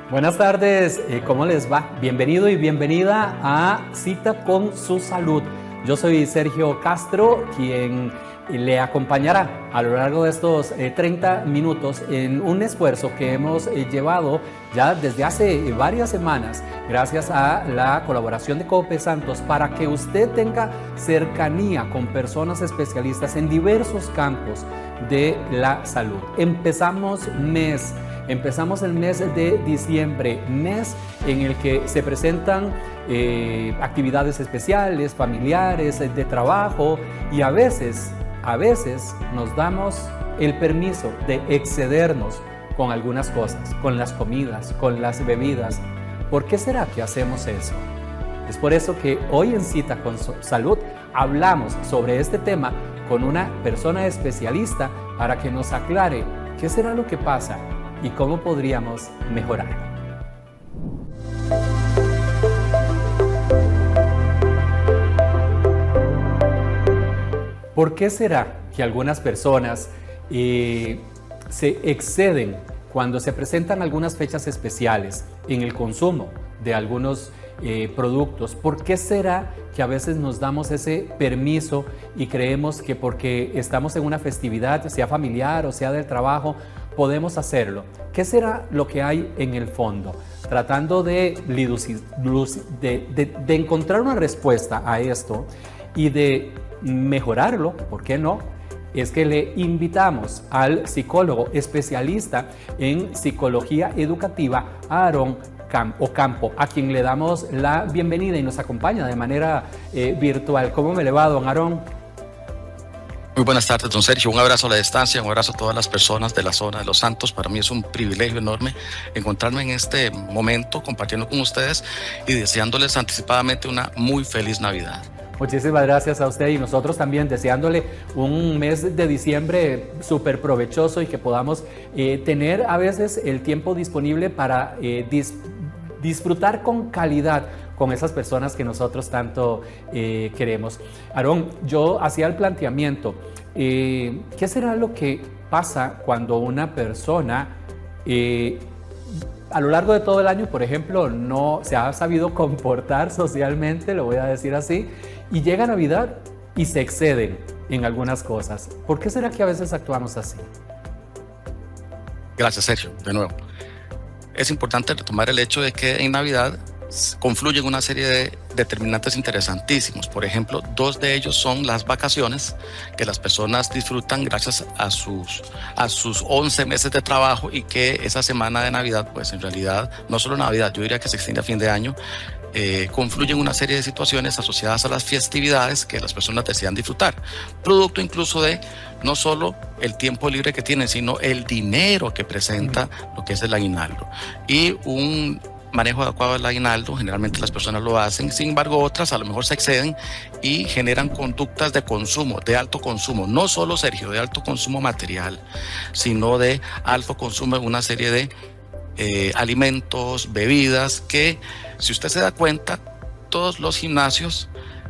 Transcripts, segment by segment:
Buenas tardes, ¿cómo les va? Bienvenido y bienvenida a Cita con su Salud. Yo soy Sergio Castro, quien le acompañará a lo largo de estos 30 minutos en un esfuerzo que hemos llevado ya desde hace varias semanas, gracias a la colaboración de Cope Santos, para que usted tenga cercanía con personas especialistas en diversos campos de la salud. Empezamos el mes de diciembre, mes en el que se presentan actividades especiales, familiares, de trabajo, y a veces nos damos el permiso de excedernos con algunas cosas, con las comidas, con las bebidas. ¿Por qué será que hacemos eso? Es por eso que hoy en Cita con Salud hablamos sobre este tema con una persona especialista para que nos aclare qué será lo que pasa y cómo podríamos mejorar. ¿Por qué será que algunas personas se exceden cuando se presentan algunas fechas especiales en el consumo de algunos productos? ¿Por qué será que a veces nos damos ese permiso y creemos que porque estamos en una festividad, sea familiar o sea del trabajo, podemos hacerlo? ¿Qué será lo que hay en el fondo? Tratando de encontrar una respuesta a esto y de mejorarlo, ¿por qué no? Es que le invitamos al psicólogo especialista en psicología educativa, Aarón Ocampo, a quien le damos la bienvenida y nos acompaña de manera virtual. ¿Cómo me le va, don Aarón? Muy buenas tardes, don Sergio. Un abrazo a la distancia, un abrazo a todas las personas de la zona de Los Santos. Para mí es un privilegio enorme encontrarme en este momento compartiendo con ustedes y deseándoles anticipadamente una muy feliz Navidad. Muchísimas gracias a usted y nosotros también deseándole un mes de diciembre súper provechoso y que podamos tener a veces el tiempo disponible para disfrutar con calidad con esas personas que nosotros tanto queremos. Aarón, yo hacía el planteamiento, ¿qué será lo que pasa cuando una persona a lo largo de todo el año, por ejemplo, no se ha sabido comportar socialmente, lo voy a decir así, y llega Navidad y se exceden en algunas cosas? ¿Por qué será que a veces actuamos así? Gracias, Sergio, de nuevo. Es importante retomar el hecho de que en Navidad confluyen una serie de determinantes interesantísimos. Por ejemplo, dos de ellos son las vacaciones que las personas disfrutan gracias a sus 11 meses de trabajo, y que esa semana de Navidad, pues en realidad, no solo Navidad, yo diría que se extiende a fin de año, confluyen una serie de situaciones asociadas a las festividades que las personas desean disfrutar, producto incluso de no solo el tiempo libre que tienen, sino el dinero que presenta lo que es el aguinaldo. Y un manejo adecuado del aguinaldo, generalmente las personas lo hacen, sin embargo otras a lo mejor se exceden y generan conductas de consumo, de alto consumo, no solo, Sergio, de alto consumo material, sino de alto consumo de una serie de alimentos, bebidas, que si usted se da cuenta, todos los gimnasios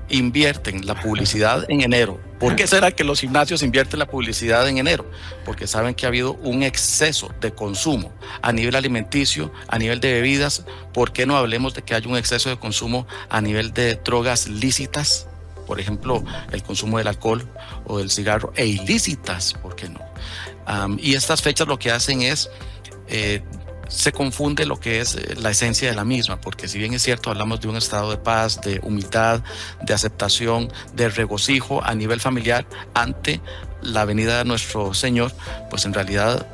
invierten la publicidad en enero. ¿Por qué será que los gimnasios invierten la publicidad en enero? Porque saben que ha habido un exceso de consumo a nivel alimenticio, a nivel de bebidas. ¿Por qué no hablemos de que hay un exceso de consumo a nivel de drogas lícitas? Por ejemplo, el consumo del alcohol o del cigarro, e ilícitas, ¿por qué no? Y estas fechas lo que hacen es se confunde lo que es la esencia de la misma, porque si bien es cierto, hablamos de un estado de paz, de humildad, de aceptación, de regocijo a nivel familiar ante la venida de nuestro Señor, pues en realidad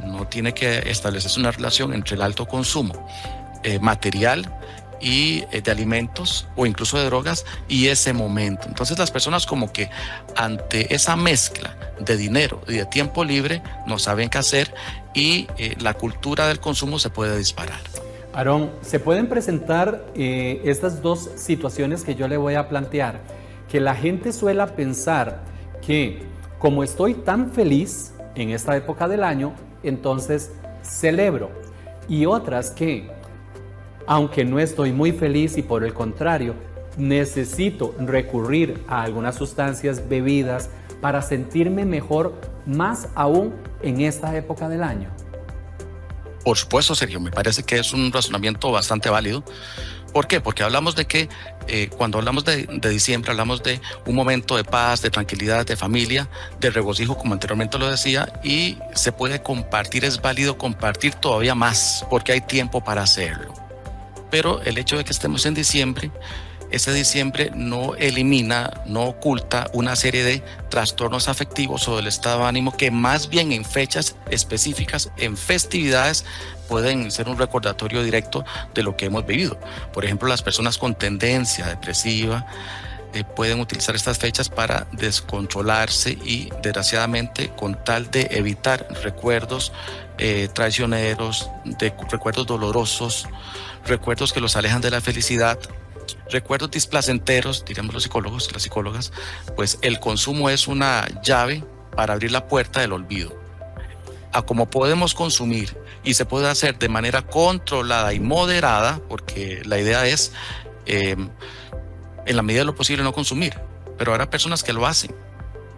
no tiene que establecerse una relación entre el alto consumo material y de alimentos o incluso de drogas y ese momento. Entonces las personas como que ante esa mezcla de dinero y de tiempo libre no saben qué hacer, y la cultura del consumo se puede disparar. Aarón, ¿se pueden presentar estas dos situaciones que yo le voy a plantear? Que la gente suele pensar que como estoy tan feliz en esta época del año, entonces celebro. Y otras que, aunque no estoy muy feliz y por el contrario, necesito recurrir a algunas sustancias, bebidas, para sentirme mejor, más aún en esta época del año. Por supuesto, Sergio, me parece que es un razonamiento bastante válido. ¿Por qué? Porque hablamos de que cuando hablamos de diciembre, hablamos de un momento de paz, de tranquilidad, de familia, de regocijo, como anteriormente lo decía, y se puede compartir, es válido compartir todavía más, porque hay tiempo para hacerlo. Pero el hecho de que estemos en diciembre, ese diciembre no elimina, no oculta una serie de trastornos afectivos o del estado de ánimo que más bien en fechas específicas, en festividades, pueden ser un recordatorio directo de lo que hemos vivido. Por ejemplo, las personas con tendencia depresiva pueden utilizar estas fechas para descontrolarse y, desgraciadamente, con tal de evitar recuerdos traicioneros, recuerdos dolorosos, recuerdos que los alejan de la felicidad, recuerdos displacenteros, diríamos los psicólogos y las psicólogas, pues el consumo es una llave para abrir la puerta del olvido. A como podemos consumir y se puede hacer de manera controlada y moderada, porque la idea es, en la medida de lo posible, no consumir, pero habrá personas que lo hacen.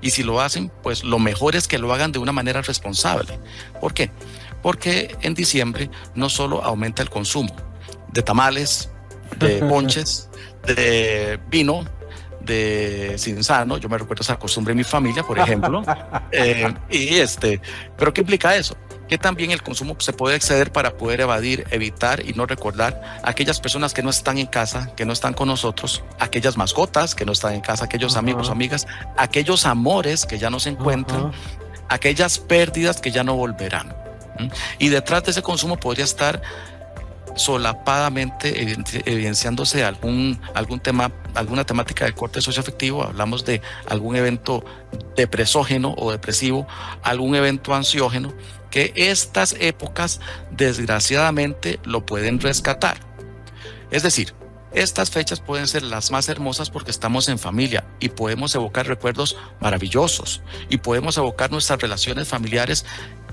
Y si lo hacen, pues lo mejor es que lo hagan de una manera responsable. ¿Por qué? Porque en diciembre no solo aumenta el consumo de tamales, de ponches, de vino, de cinzano. Yo me recuerdo esa costumbre en mi familia, por ejemplo. Pero ¿qué implica eso? Que también el consumo se puede exceder para poder evadir, evitar y no recordar a aquellas personas que no están en casa, que no están con nosotros, aquellas mascotas que no están en casa, aquellos amigos o amigas, aquellos amores que ya no se encuentran, aquellas pérdidas que ya no volverán. Y detrás de ese consumo podría estar solapadamente evidenciándose algún tema, alguna temática de corte socioafectivo. Hablamos de algún evento depresógeno o depresivo, algún evento ansiógeno, que estas épocas desgraciadamente lo pueden rescatar. Es decir, estas fechas pueden ser las más hermosas porque estamos en familia y podemos evocar recuerdos maravillosos y podemos evocar nuestras relaciones familiares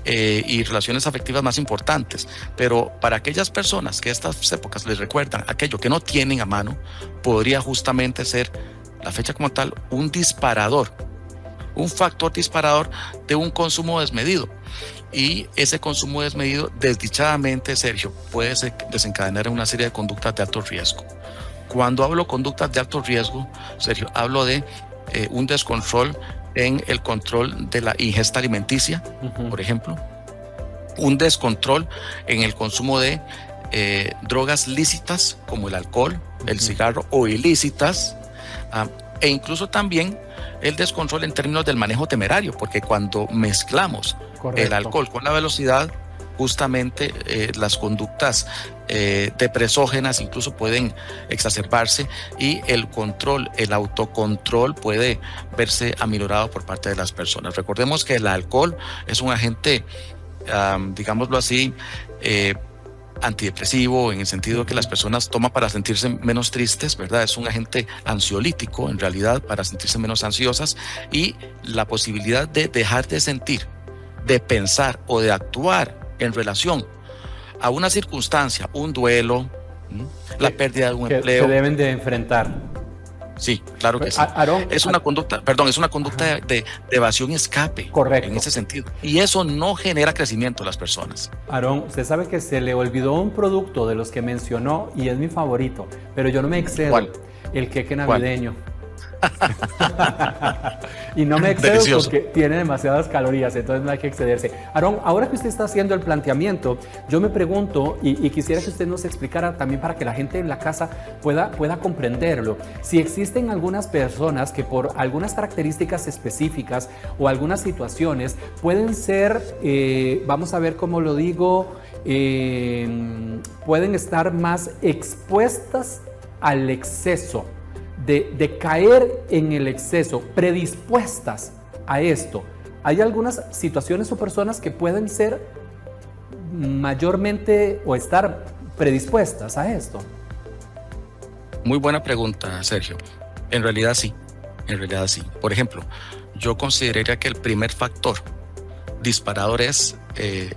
y relaciones afectivas más importantes. Pero para aquellas personas que estas épocas les recuerdan aquello que no tienen a mano, podría justamente ser la fecha como tal un disparador, un factor disparador de un consumo desmedido. Y ese consumo desmedido, desdichadamente, Sergio, puede desencadenar en una serie de conductas de alto riesgo. Cuando hablo de conductas de alto riesgo, Sergio, hablo de un descontrol en el control de la ingesta alimenticia, por ejemplo, un descontrol en el consumo de drogas lícitas como el alcohol, el cigarro, o ilícitas, e incluso también el descontrol en términos del manejo temerario, porque cuando mezclamos el alcohol con la velocidad, justamente las conductas depresógenas incluso pueden exacerbarse y el autocontrol puede verse aminorado por parte de las personas. Recordemos que el alcohol es un agente, digámoslo así, antidepresivo, en el sentido de que las personas toman para sentirse menos tristes, ¿verdad? Es un agente ansiolítico, en realidad, para sentirse menos ansiosas, y la posibilidad de dejar de sentir, de pensar o de actuar en relación a una circunstancia, un duelo, la pérdida de un empleo. Que deben de enfrentar. Sí, claro que sí. Aarón, es una conducta de evasión y escape. Correcto. En ese sentido. Y eso no genera crecimiento en las personas. Aarón, usted sabe que se le olvidó un producto de los que mencionó y es mi favorito, pero yo no me excedo. ¿Cuál? El queque navideño. Y no me excedo Delicioso. porque tiene demasiadas calorías, entonces no hay que excederse. Aarón, ahora que usted está haciendo el planteamiento, yo me pregunto y quisiera que usted nos explicara también para que la gente en la casa pueda comprenderlo. Si existen algunas personas que por algunas características específicas o algunas situaciones pueden ser, vamos a ver cómo lo digo, pueden estar más expuestas al exceso. De caer en el exceso, predispuestas a esto. Hay algunas situaciones o personas que pueden ser mayormente o estar predispuestas a esto. Muy buena pregunta, Sergio. En realidad sí. Por ejemplo, yo consideraría que el primer factor disparador es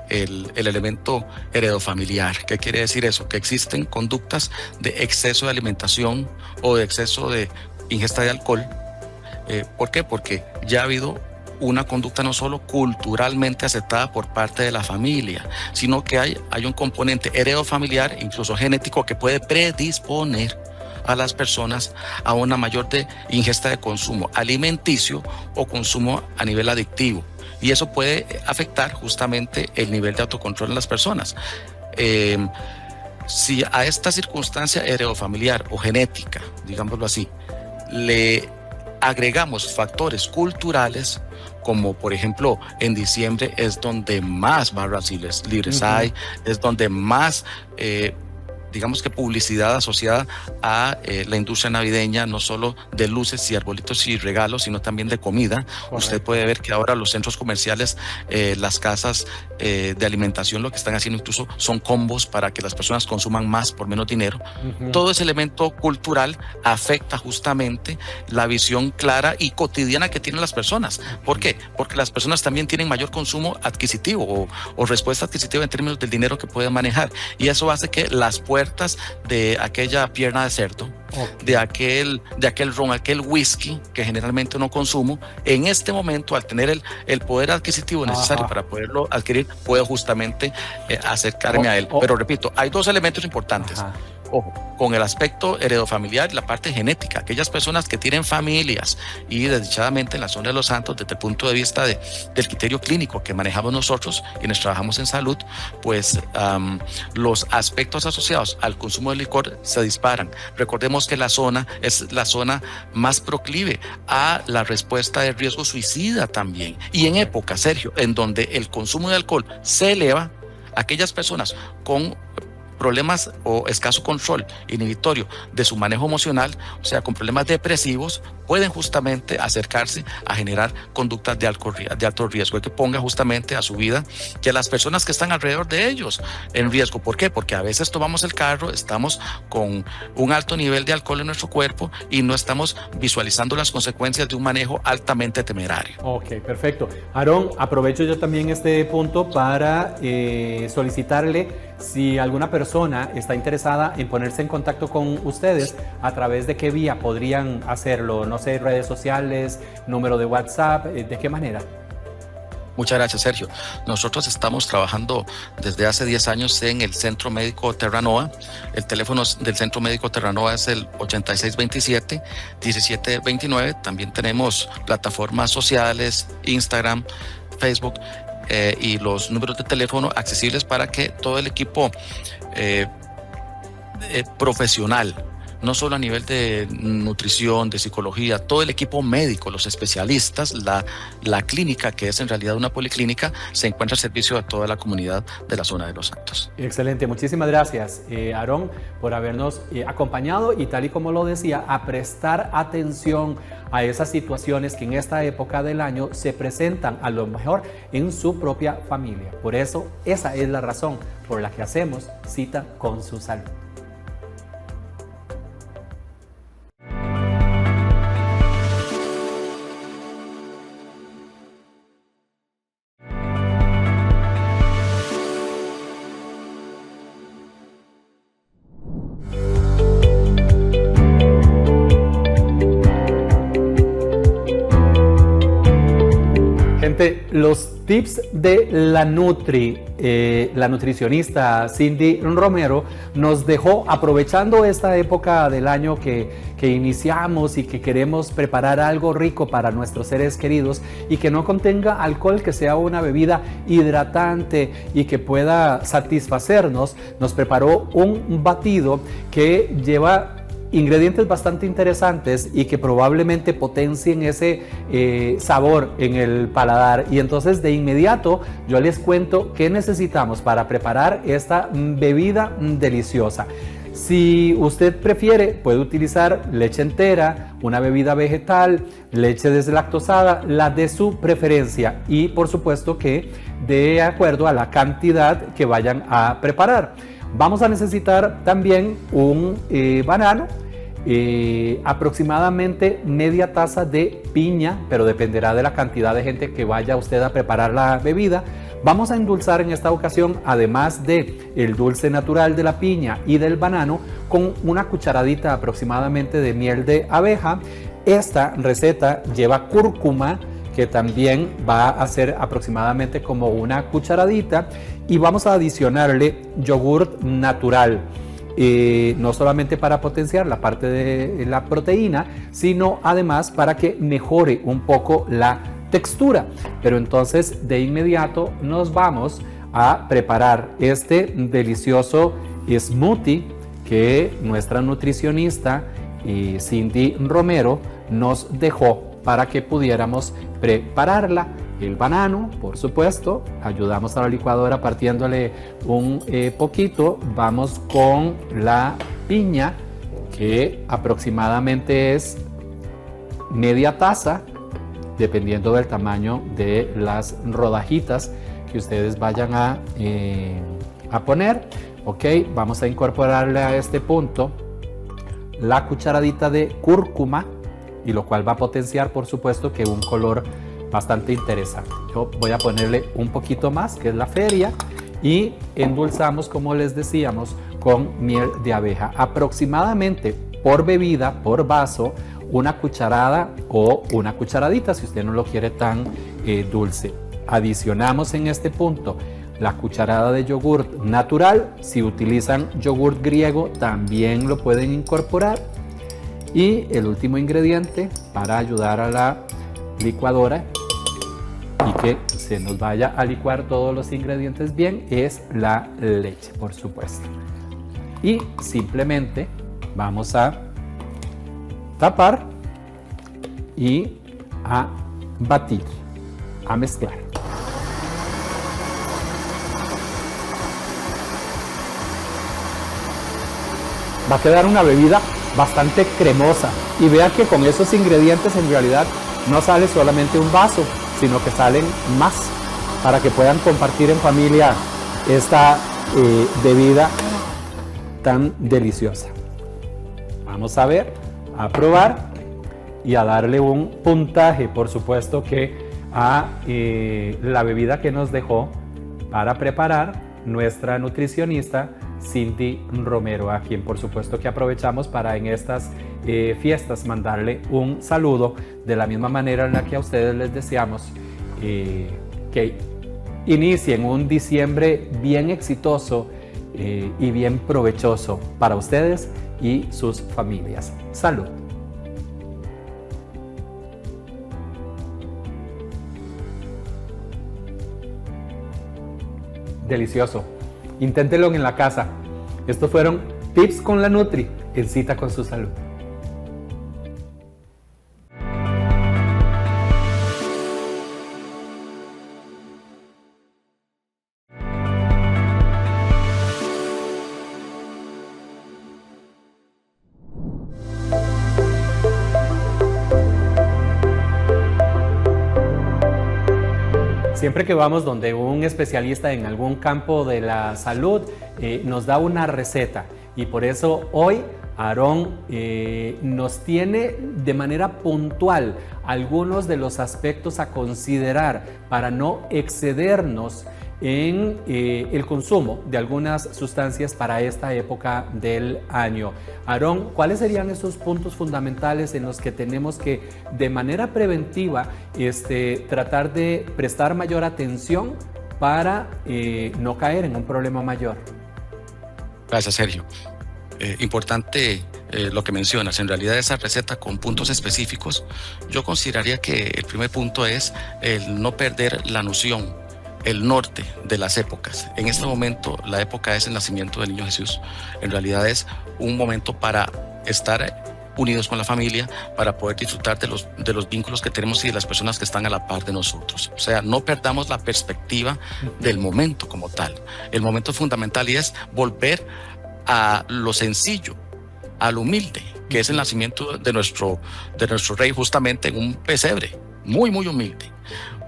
el elemento heredofamiliar. ¿Qué quiere decir eso? Que existen conductas de exceso de alimentación o de exceso de ingesta de alcohol. ¿Por qué? Porque ya ha habido una conducta no solo culturalmente aceptada por parte de la familia, sino que hay un componente heredofamiliar, incluso genético, que puede predisponer a las personas a una mayor ingesta de consumo alimenticio o consumo a nivel adictivo. Y eso puede afectar justamente el nivel de autocontrol en las personas. Si a esta circunstancia heredofamiliar o genética, digámoslo así, le agregamos factores culturales, como por ejemplo en diciembre es donde más barras libres hay, es donde más digamos que publicidad asociada a la industria navideña, no solo de luces y arbolitos y regalos, sino también de comida. Correcto. Usted puede ver que ahora los centros comerciales, las casas de alimentación, lo que están haciendo incluso son combos para que las personas consuman más por menos dinero. Todo ese elemento cultural afecta justamente la visión clara y cotidiana que tienen las personas. ¿Por qué? Porque las personas también tienen mayor consumo adquisitivo o respuesta adquisitiva en términos del dinero que pueden manejar, y eso hace que las puertas de aquella pierna de cerdo, de aquel ron, aquel whisky que generalmente no consumo, en este momento, al tener el poder adquisitivo necesario para poderlo adquirir, puedo justamente acercarme a él. Pero repito, hay dos elementos importantes. Ojo, con el aspecto heredofamiliar y la parte genética. Aquellas personas que tienen familias y desdichadamente en la zona de Los Santos, desde el punto de vista del criterio clínico que manejamos nosotros, quienes trabajamos en salud, pues los aspectos asociados al consumo de licor se disparan. Recordemos que la zona es la zona más proclive a la respuesta de riesgo suicida también. Y en época, Sergio, en donde el consumo de alcohol se eleva, aquellas personas con problemas o escaso control inhibitorio de su manejo emocional, o sea, con problemas depresivos, pueden justamente acercarse a generar conductas de alto riesgo, que ponga justamente a su vida y a las personas que están alrededor de ellos en riesgo. ¿Por qué? Porque a veces tomamos el carro, estamos con un alto nivel de alcohol en nuestro cuerpo y no estamos visualizando las consecuencias de un manejo altamente temerario. Ok, perfecto. Aarón, aprovecho yo también este punto para solicitarle si alguna persona está interesada en ponerse en contacto con ustedes, ¿a través de qué vía podrían hacerlo? No sé, redes sociales, número de WhatsApp, ¿de qué manera? Muchas gracias, Sergio. Nosotros estamos trabajando desde hace 10 años en el Centro Médico Terranova. El teléfono del Centro Médico Terranova es el 8627-1729. También tenemos plataformas sociales, Instagram, Facebook, y los números de teléfono accesibles para que todo el equipo profesional, no solo a nivel de nutrición, de psicología, todo el equipo médico, los especialistas, la clínica, que es en realidad una policlínica, se encuentra al servicio de toda la comunidad de la zona de Los Santos. Excelente, muchísimas gracias, Aarón, por habernos acompañado y, tal y como lo decía, a prestar atención a esas situaciones que en esta época del año se presentan a lo mejor en su propia familia. Por eso, esa es la razón por la que hacemos Cita con su Salud. Los tips de la nutricionista Cindy Romero nos dejó, aprovechando esta época del año que iniciamos y que queremos preparar algo rico para nuestros seres queridos y que no contenga alcohol, que sea una bebida hidratante y que pueda satisfacernos, nos preparó un batido que lleva ingredientes bastante interesantes y que probablemente potencien ese sabor en el paladar. Y entonces de inmediato yo les cuento qué necesitamos para preparar esta bebida deliciosa. Si usted prefiere, puede utilizar leche entera, una bebida vegetal, leche deslactosada, la de su preferencia, y por supuesto que de acuerdo a la cantidad que vayan a preparar. Vamos a necesitar también un banano, aproximadamente media taza de piña, pero dependerá de la cantidad de gente que vaya usted a preparar la bebida. Vamos a endulzar en esta ocasión, además de el dulce natural de la piña y del banano, con una cucharadita aproximadamente de miel de abeja. Esta receta lleva cúrcuma, que también va a ser aproximadamente como una cucharadita, y vamos a adicionarle yogurt natural. No solamente para potenciar la parte de la proteína, sino además para que mejore un poco la textura. Pero entonces de inmediato nos vamos a preparar este delicioso smoothie que nuestra nutricionista Cindy Romero nos dejó para que pudiéramos prepararla. El banano, por supuesto, ayudamos a la licuadora partiéndole un poquito. Vamos con la piña, que aproximadamente es media taza, dependiendo del tamaño de las rodajitas que ustedes vayan a poner. Ok, vamos a incorporarle a este punto la cucharadita de cúrcuma, y lo cual va a potenciar, por supuesto, que un color bastante interesante. Yo voy a ponerle un poquito más, que es la feria, y endulzamos, como les decíamos, con miel de abeja. Aproximadamente por bebida, por vaso, una cucharada o una cucharadita, si usted no lo quiere tan dulce. Adicionamos en este punto la cucharada de yogurt natural. Si utilizan yogurt griego, también lo pueden incorporar. Y el último ingrediente para ayudar a la licuadora y que se nos vaya a licuar todos los ingredientes bien es la leche, por supuesto. Y simplemente vamos a tapar y a batir, a mezclar. Va a quedar una bebida bastante cremosa, y vea que con esos ingredientes en realidad no sale solamente un vaso, sino que salen más, para que puedan compartir en familia esta bebida tan deliciosa. Vamos a ver, a probar y a darle un puntaje, por supuesto, que a la bebida que nos dejó para preparar nuestra nutricionista Cindy Romero, a quien por supuesto que aprovechamos para en estas fiestas mandarle un saludo, de la misma manera en la que a ustedes les deseamos que inicien un diciembre bien exitoso y bien provechoso para ustedes y sus familias. Salud. Delicioso. Inténtelo en la casa. Estos fueron tips con la Nutri en Cita con su Salud. Siempre que vamos donde un especialista en algún campo de la salud, nos da una receta, y por eso hoy Aarón nos tiene de manera puntual algunos de los aspectos a considerar para no excedernos en el consumo de algunas sustancias para esta época del año. Aarón, ¿cuáles serían esos puntos fundamentales en los que tenemos que, de manera preventiva, tratar de prestar mayor atención para no caer en un problema mayor? Gracias, Sergio. Importante lo que mencionas. En realidad, esa receta con puntos específicos, yo consideraría que el primer punto es el no perder la noción, el norte de las épocas. En este momento, la época es el nacimiento del niño Jesús. En realidad es un momento para estar unidos con la familia, para poder disfrutar de los vínculos que tenemos y de las personas que están a la par de nosotros. O sea, no perdamos la perspectiva del momento como tal. El momento fundamental, y es volver a lo sencillo, a lo humilde, que es el nacimiento de nuestro rey, justamente en un pesebre, muy, muy humilde.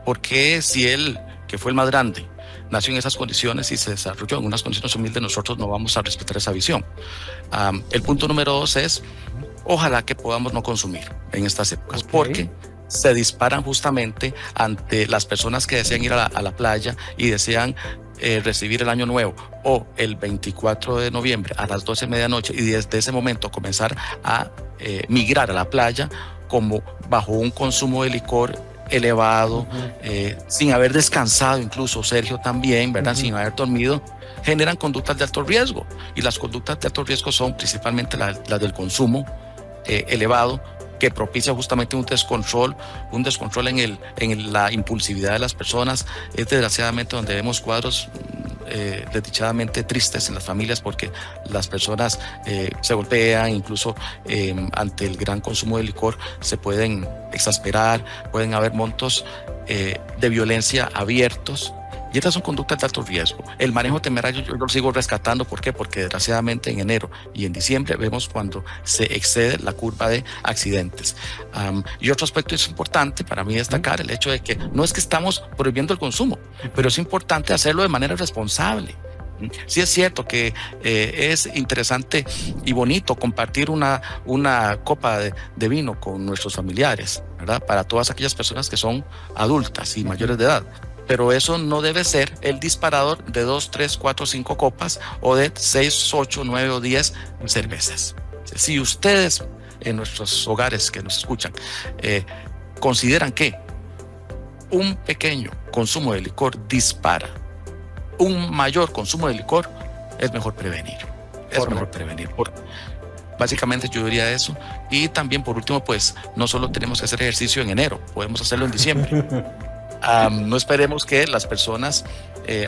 Porque si él, que fue el más grande, nació en esas condiciones y se desarrolló en unas condiciones humildes, nosotros no vamos a respetar esa visión. El punto número 2 es, ojalá que podamos no consumir en estas épocas, porque se disparan justamente ante las personas que desean ir a la playa y desean recibir el año nuevo, o el 24 de noviembre a las 12 de medianoche, y desde ese momento comenzar a migrar a la playa como bajo un consumo de licor elevado, sin haber descansado incluso, Sergio, también, ¿verdad? Sin haber dormido, generan conductas de alto riesgo. Y las conductas de alto riesgo son principalmente las del consumo elevado, que propicia justamente un descontrol en la impulsividad de las personas. Es desgraciadamente donde vemos cuadros desdichadamente tristes en las familias, porque las personas se golpean, incluso ante el gran consumo de licor se pueden exasperar, pueden haber montos de violencia abiertos. Y estas son conductas de alto riesgo. El manejo temerario yo lo sigo rescatando. ¿Por qué? Porque desgraciadamente en enero y en diciembre vemos cuando se excede la curva de accidentes. Y otro aspecto es importante para mí destacar, el hecho de que no es que estamos prohibiendo el consumo, pero es importante hacerlo de manera responsable. Sí es cierto que es interesante y bonito compartir una copa de vino con nuestros familiares, ¿verdad? Para todas aquellas personas que son adultas y mayores de edad. Pero eso no debe ser el disparador de 2, 3, 4, 5 copas o de 6, 8, 9 o 10 cervezas. Si ustedes en nuestros hogares que nos escuchan consideran que un pequeño consumo de licor dispara un mayor consumo de licor, es mejor prevenir. Básicamente yo diría eso. Y también por último, pues no solo tenemos que hacer ejercicio en enero, podemos hacerlo en diciembre. No esperemos que las personas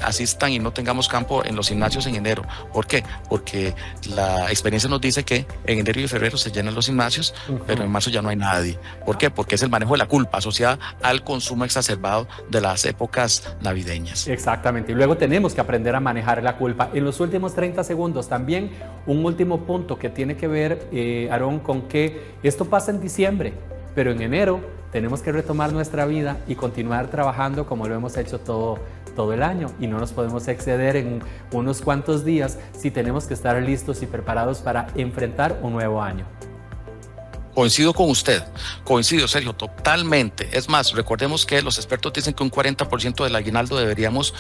asistan y no tengamos campo en los gimnasios en enero. ¿Por qué? Porque la experiencia nos dice que en enero y febrero se llenan los gimnasios, pero en marzo ya no hay nadie. ¿Por qué? Porque es el manejo de la culpa asociada al consumo exacerbado de las épocas navideñas. Exactamente, y luego tenemos que aprender a manejar la culpa. En los últimos 30 segundos también un último punto que tiene que ver, Aarón, con que esto pasa en diciembre, pero en enero tenemos que retomar nuestra vida y continuar trabajando como lo hemos hecho todo el año, y no nos podemos exceder en unos cuantos días si tenemos que estar listos y preparados para enfrentar un nuevo año. Coincido con usted, coincido, Sergio, totalmente. Es más, recordemos que los expertos dicen que un 40% del aguinaldo deberíamos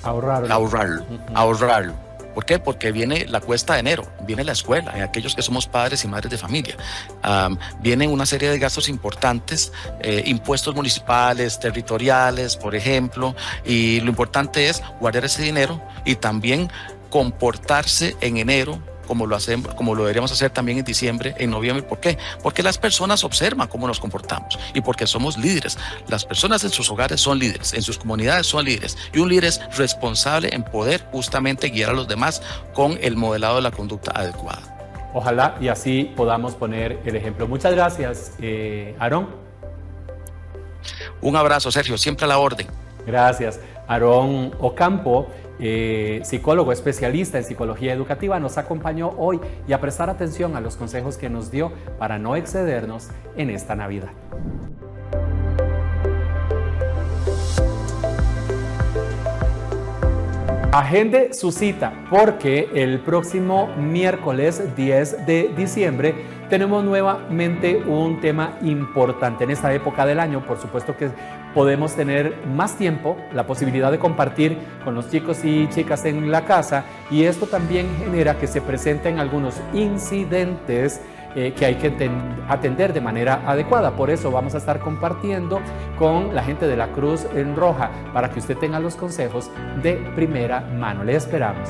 ahorrarlo. ¿Por qué? Porque viene la cuesta de enero, viene la escuela, en aquellos que somos padres y madres de familia. Vienen una serie de gastos importantes, impuestos municipales, territoriales, por ejemplo, y lo importante es guardar ese dinero y también comportarse en enero como lo deberíamos hacer también en diciembre, en noviembre. ¿Por qué? Porque las personas observan cómo nos comportamos y porque somos líderes. Las personas en sus hogares son líderes, en sus comunidades son líderes, y un líder es responsable en poder justamente guiar a los demás con el modelado de la conducta adecuada. Ojalá y así podamos poner el ejemplo. Muchas gracias, Aarón. Un abrazo, Sergio, siempre a la orden. Gracias. Aarón Ocampo, psicólogo especialista en psicología educativa, nos acompañó hoy, y a prestar atención a los consejos que nos dio para no excedernos en esta Navidad. Agende su cita, porque el próximo miércoles 10 de diciembre tenemos nuevamente un tema importante. En esta época del año, por supuesto que podemos tener más tiempo, la posibilidad de compartir con los chicos y chicas en la casa, y esto también genera que se presenten algunos incidentes que hay que atender de manera adecuada. Por eso vamos a estar compartiendo con la gente de la Cruz Roja para que usted tenga los consejos de primera mano. Le esperamos.